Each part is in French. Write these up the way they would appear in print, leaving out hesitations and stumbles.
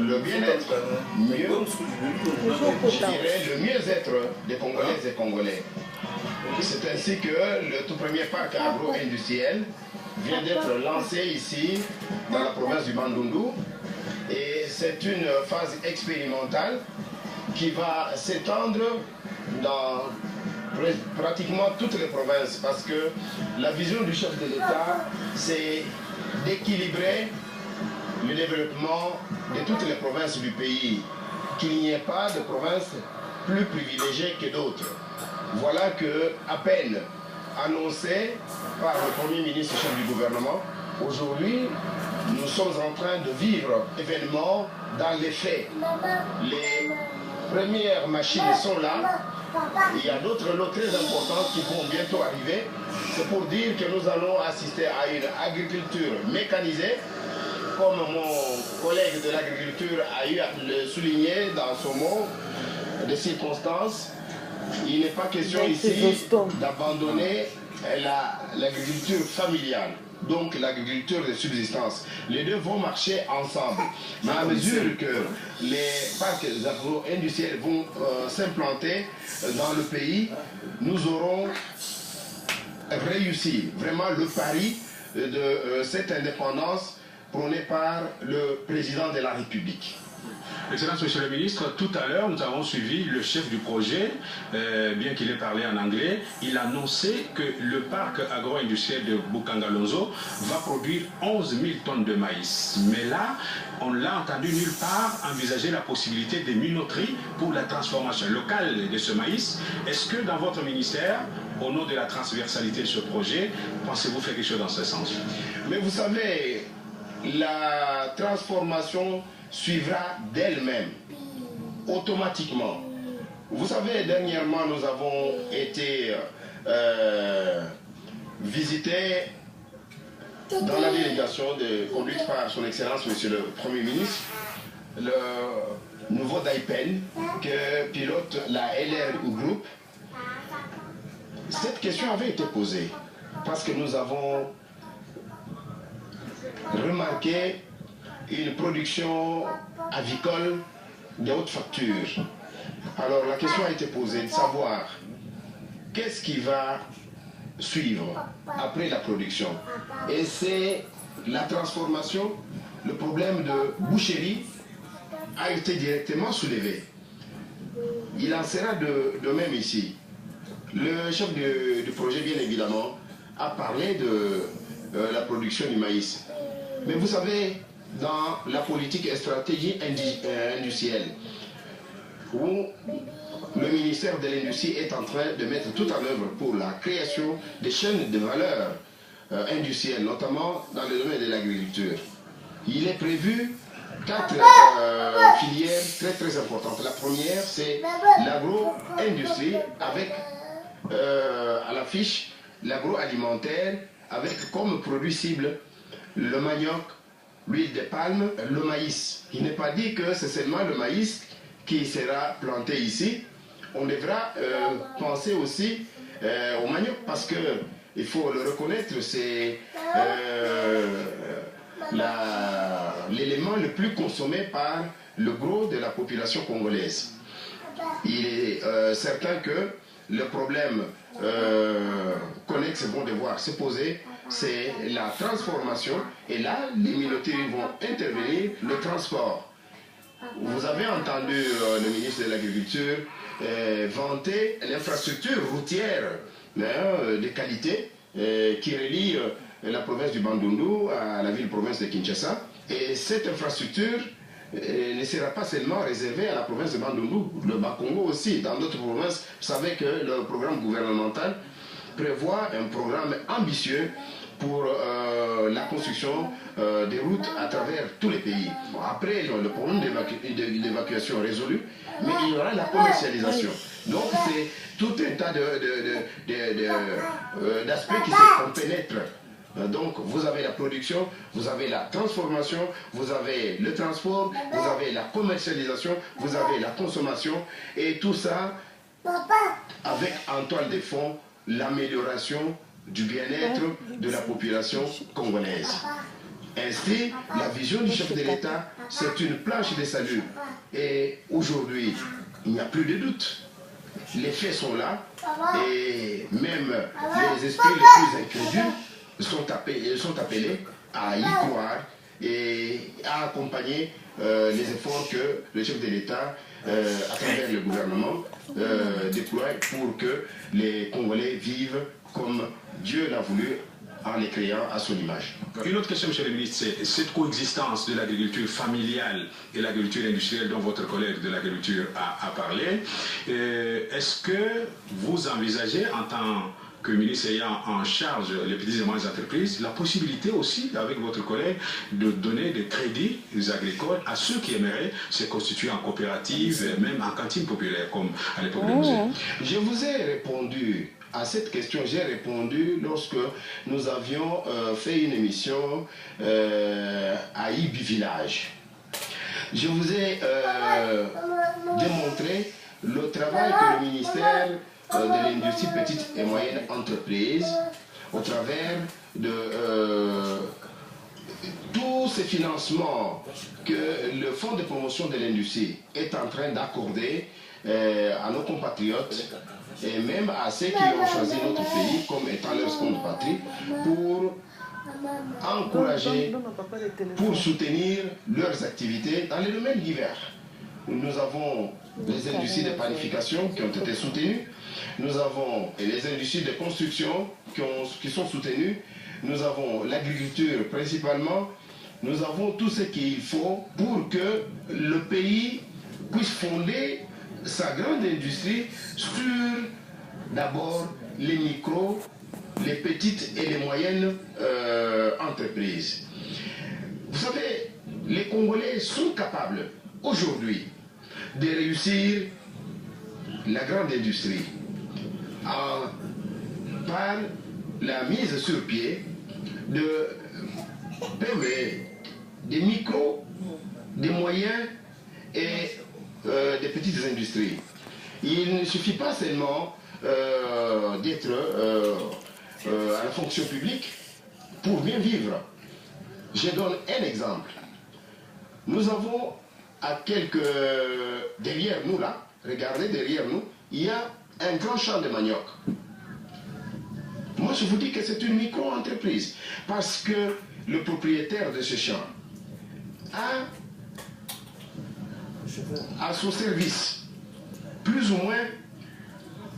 le bien-être, je dirais le mieux-être des Congolaises et Congolais. C'est ainsi que le tout premier parc agro-industriel vient d'être lancé ici, dans la province du Bandundu. Et c'est une phase expérimentale qui va s'étendre dans pratiquement toutes les provinces, parce que la vision du chef de l'État, c'est d'équilibrer le développement de toutes les provinces du pays, qu'il n'y ait pas de provinces plus privilégiées que d'autres. Voilà que, à peine annoncé par le Premier ministre chef du gouvernement, aujourd'hui, nous sommes en train de vivre événements dans les faits. Les premières machines sont là. Il y a d'autres lots très importants qui vont bientôt arriver. C'est pour dire que nous allons assister à une agriculture mécanisée, comme mon collègue de l'agriculture a eu à le souligner dans son mot de circonstance. Il n'est pas question ici d'abandonner l'agriculture familiale, donc l'agriculture de subsistance. Les deux vont marcher ensemble. Mais à mesure que les parcs agro-industriels vont s'implanter dans le pays, nous aurons réussi vraiment le pari de cette indépendance prônée par le président de la République. Excellence, Monsieur le Ministre, tout à l'heure, nous avons suivi le chef du projet, bien qu'il ait parlé en anglais. Il a annoncé que le parc agro-industriel de Bukangalonzo va produire 11 000 tonnes de maïs. Mais là, on l'a entendu nulle part envisager la possibilité des minoteries pour la transformation locale de ce maïs. Est-ce que dans votre ministère, au nom de la transversalité de ce projet, pensez-vous faire quelque chose dans ce sens? Mais vous savez, la transformation suivra d'elle-même, automatiquement. Vous savez, dernièrement, nous avons été visités dans la délégation conduite par son Excellence, Monsieur le Premier ministre, le nouveau DAIPEN que pilote la LRU Group. Cette question avait été posée parce que nous avons remarqué une production avicole de haute facture. Alors la question a été posée de savoir qu'est-ce qui va suivre après la production. Et c'est la transformation, le problème de boucherie a été directement soulevé. Il en sera de même ici. Le chef du projet, bien évidemment, a parlé de la production du maïs. Mais vous savez, dans la politique et stratégie industrielle, où le ministère de l'Industrie est en train de mettre tout en œuvre pour la création des chaînes de valeur industrielles, notamment dans le domaine de l'agriculture. Il est prévu 4 filières très importantes. La première, c'est l'agro-industrie avec à l'affiche l'agroalimentaire avec comme produit cible le manioc, l'huile de palme, le maïs. Il n'est pas dit que c'est seulement le maïs qui sera planté ici. On devra penser aussi au manioc parce que, il faut le reconnaître, c'est l'élément le plus consommé par le gros de la population congolaise. Il est certain que le problème connexe vont devoir se poser, c'est la transformation, et là, les minoteries vont intervenir, le transport. Vous avez entendu le ministre de l'Agriculture vanter l'infrastructure routière de qualité qui relie la province du Bandundu à la ville-province de Kinshasa. Et cette infrastructure ne sera pas seulement réservée à la province de Bandundu, le Bas-Congo aussi, dans d'autres provinces. Vous savez que le programme gouvernemental prévoit un programme ambitieux pour la construction des routes à travers tous les pays. Bon, après, le problème d'évacuation résolu, mais il y aura la commercialisation. Donc, c'est tout un tas d'aspects qui se compénètrent. Donc, vous avez la production, vous avez la transformation, vous avez le transport, vous avez la commercialisation, vous avez la consommation, et tout ça avec en toile de fond l'amélioration du bien-être de la population congolaise. Ainsi, la vision du chef de l'État, c'est une planche de salut. Et aujourd'hui, il n'y a plus de doute. Les faits sont là et même les esprits les plus incrédules sont appelés à y croire et à accompagner les efforts que le chef de l'État, à travers le gouvernement, déploie pour que les Congolais vivent comme Dieu l'a voulu en les créant à son image. Une autre question, monsieur le ministre, c'est cette coexistence de l'agriculture familiale et l'agriculture industrielle dont votre collègue de l'agriculture a parlé. Est-ce que vous envisagez, en tant que ministre ayant en charge les petites et moyennes entreprises, la possibilité aussi, avec votre collègue, de donner des crédits agricoles à ceux qui aimeraient se constituer en coopérative, même en cantine populaire, comme à l'époque de musée? Je vous ai répondu à cette question, j'ai répondu lorsque nous avions fait une émission à Ibi Village. Je vous ai démontré le travail que le ministère de l'Industrie petite et moyenne entreprise, au travers de tous ces financements que le Fonds de promotion de l'industrie est en train d'accorder à nos compatriotes et même à ceux qui ont choisi notre pays comme étant leur seconde patrie pour encourager, pour soutenir leurs activités dans les domaines divers. Nous avons les industries de panification qui ont été soutenues, nous avons les industries de construction qui sont soutenues, nous avons l'agriculture principalement, nous avons tout ce qu'il faut pour que le pays puisse fonder sa grande industrie sur d'abord les micros, les petites et les moyennes entreprises. Vous savez, les Congolais sont capables aujourd'hui de réussir la grande industrie par la mise sur pied de PME, des micros, des moyens et des petites industries. Il ne suffit pas seulement d'être à la fonction publique pour bien vivre. Je donne un exemple. Nous avons à quelques... derrière nous là, regardez derrière nous, il y a un grand champ de manioc. Moi je vous dis que c'est une micro-entreprise parce que le propriétaire de ce champ a à son service plus ou moins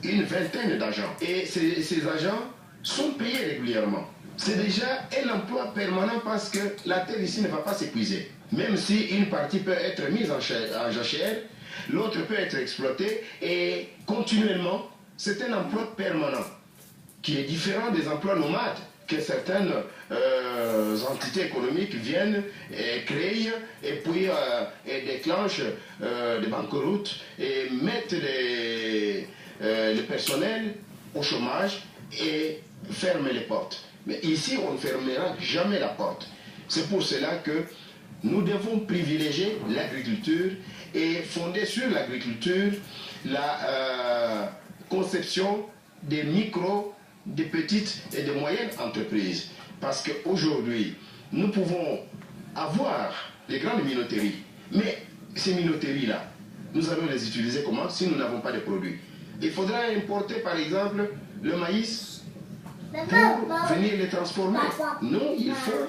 une vingtaine d'agents. Et ces agents sont payés régulièrement. C'est déjà un emploi permanent parce que la terre ici ne va pas s'épuiser. Même si une partie peut être mise en jachère, l'autre peut être exploitée et continuellement, c'est un emploi permanent qui est différent des emplois nomades que certaines entités économiques viennent et créent et puis déclenchent des banqueroutes et mettent le personnel au chômage et ferment les portes. Mais ici, on ne fermera jamais la porte. C'est pour cela que nous devons privilégier l'agriculture et fonder sur l'agriculture la conception des micros, des petites et des moyennes entreprises. Parce qu'aujourd'hui, nous pouvons avoir les grandes minoteries, mais ces minoteries-là, nous allons les utiliser comment si nous n'avons pas de produits? Il faudra importer par exemple le maïs pour venir les transformer. Non, il faut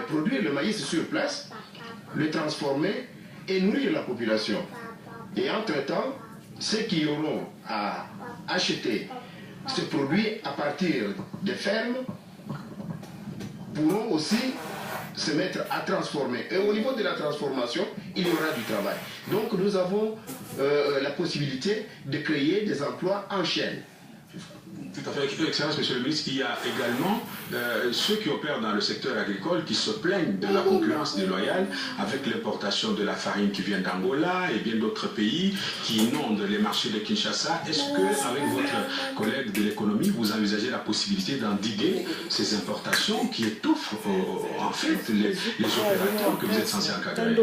produire le maïs sur place, le transformer et nourrir la population. Et entre-temps, ceux qui auront à acheter ces produits à partir des fermes pourront aussi se mettre à transformer. Et au niveau de la transformation, il y aura du travail. Donc nous avons la possibilité de créer des emplois en chaîne. Tout à fait, Excellence, Monsieur le ministre. Il y a également ceux qui opèrent dans le secteur agricole qui se plaignent de la concurrence déloyale avec l'importation de la farine qui vient d'Angola et bien d'autres pays qui inondent les marchés de Kinshasa. Est-ce que, avec votre collègue de l'économie, vous envisagez la possibilité d'endiguer ces importations qui étouffent en fait les opérateurs que vous êtes censés encadrer?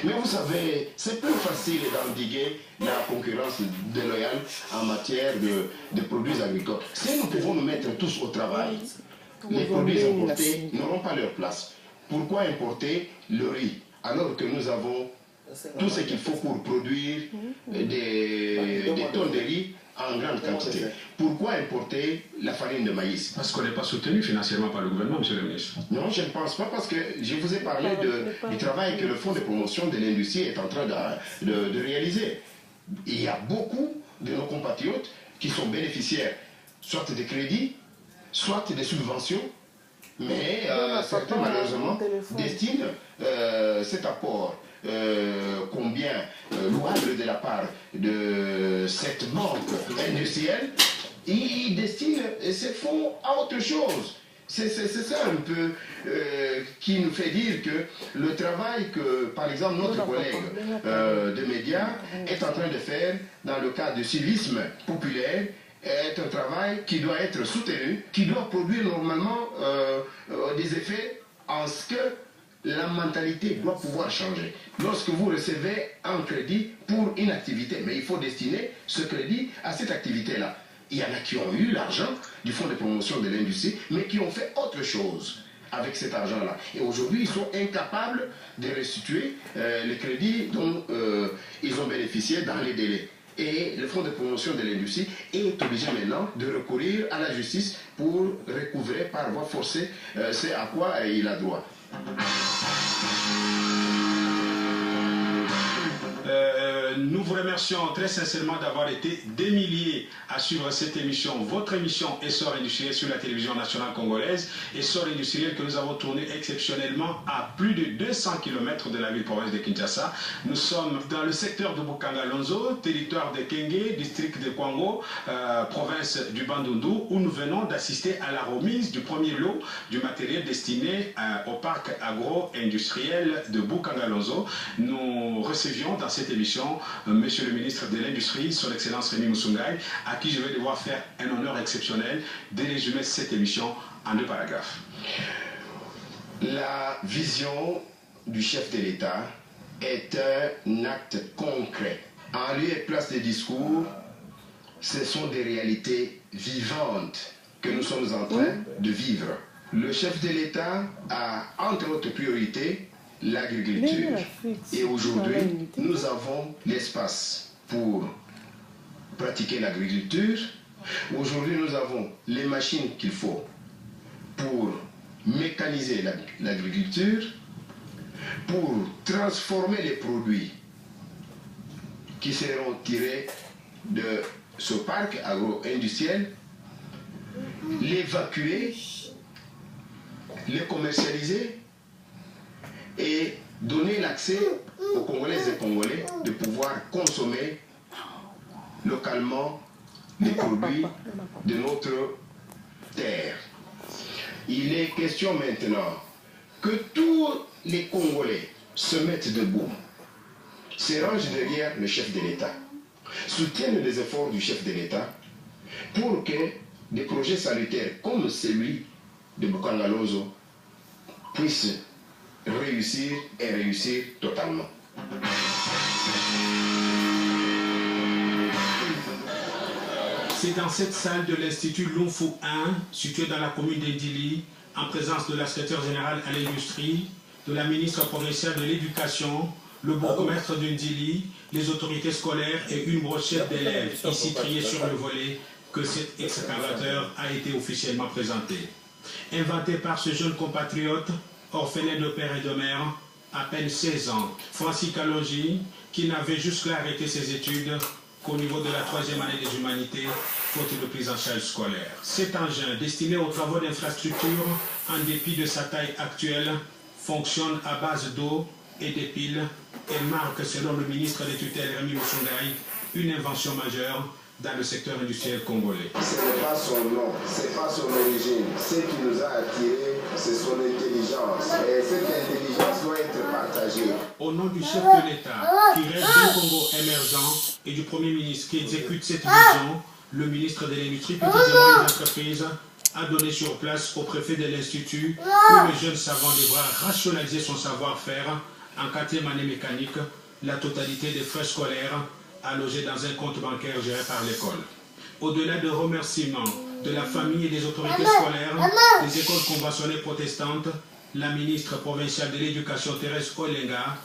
Mais vous savez, c'est plus facile d'endiguer la concurrence déloyale en matière de produits agricoles. Si nous pouvons nous mettre tous au travail, les produits importés n'auront pas leur place. Pourquoi importer le riz alors que nous avons tout ce qu'il faut pour produire des tonnes de riz en grande quantité? Pourquoi importer la farine de maïs? Parce qu'on n'est pas soutenu financièrement par le gouvernement, monsieur le ministre. Non, je ne pense pas, parce que je vous ai parlé du travail que le Fonds de promotion de l'industrie est en train de réaliser. Il y a beaucoup de nos compatriotes qui sont bénéficiaires soit de crédits, soit de subventions, mais certains malheureusement destinent cet apport combien louable de la part de cette banque industrielle, ils destinent ces fonds à autre chose. C'est ça un peu qui nous fait dire que le travail que, par exemple, notre collègue de médias est en train de faire dans le cadre du civisme populaire est un travail qui doit être soutenu, qui doit produire normalement des effets en ce que la mentalité doit pouvoir changer. Lorsque vous recevez un crédit pour une activité, mais il faut destiner ce crédit à cette activité-là. Il y en a qui ont eu l'argent du Fonds de promotion de l'industrie, mais qui ont fait autre chose avec cet argent-là. Et aujourd'hui, ils sont incapables de restituer les crédits dont ils ont bénéficié dans les délais. Et le Fonds de promotion de l'industrie est obligé maintenant de recourir à la justice pour recouvrer par voie forcée ce à quoi il a droit. Nous vous remercions très sincèrement d'avoir été des milliers à suivre cette émission, votre émission Essor industriel sur la télévision nationale congolaise. Essor industriel que nous avons tourné exceptionnellement à plus de 200 km de la ville-province de Kinshasa. Nous sommes dans le secteur de Bukanga-Lonzo, territoire de Kenge, district de Kwango, province du Bandundu, où nous venons d'assister à la remise du premier lot du matériel destiné au parc agro-industriel de Bukanga-Lonzo. Nous recevions dans cette émission Monsieur le ministre de l'Industrie, son Excellence Rémi Moussoungaï, à qui je vais devoir faire un honneur exceptionnel de résumer cette émission en 2 paragraphes. La vision du chef de l'État est un acte concret. En lieu et place des discours, ce sont des réalités vivantes que nous sommes en train de vivre. Le chef de l'État a, entre autres priorités, l'agriculture. Et aujourd'hui, nous avons l'espace pour pratiquer l'agriculture. Aujourd'hui, nous avons les machines qu'il faut pour mécaniser l'agriculture, pour transformer les produits qui seront tirés de ce parc agro-industriel, l'évacuer, les commercialiser et donner l'accès aux Congolaises et Congolais de pouvoir consommer localement les produits de notre terre. Il est question maintenant que tous les Congolais se mettent debout, se rangent derrière le chef de l'État, soutiennent les efforts du chef de l'État pour que des projets salutaires comme celui de Bukanga-Lonzo puissent réussir et réussir totalement. C'est dans cette salle de l'Institut Lumfu 1, située dans la commune d'Indili, en présence de la secrétaire générale à l'industrie, de la ministre provinciale de l'Éducation, le bourgmestre d'Indili, les autorités scolaires et une brochette d'élèves ici triés sur le volet, que cet excavateur a été officiellement présenté. Inventé par ce jeune compatriote, orphelin de père et de mère, à peine 16 ans, Francis Kalonji, qui n'avait jusque-là arrêté ses études qu'au niveau de la 3e année des humanités, faute de prise en charge scolaire. Cet engin, destiné aux travaux d'infrastructure, en dépit de sa taille actuelle, fonctionne à base d'eau et des piles et marque, selon le ministre des tutelles Rémi Moussoungaï, une invention majeure dans le secteur industriel congolais. Ce n'est pas son nom, ce n'est pas son origine. Ce qui nous a attirés, c'est son intelligence. Et cette intelligence doit être partagée. Au nom du chef de l'État, qui rêve d'un Congo émergent, et du Premier ministre qui exécute cette vision, le ministre de l'Industrie, Petites et Moyennes Entreprises a donné sur place au préfet de l'Institut où le jeune savant devra rationaliser son savoir-faire en 4e année mécanique, la totalité des frais scolaires allogés dans un compte bancaire géré par l'école. Au-delà de remerciements de la famille et des autorités scolaires des écoles conventionnées protestantes, la ministre provinciale de l'Éducation Thérèse Olenga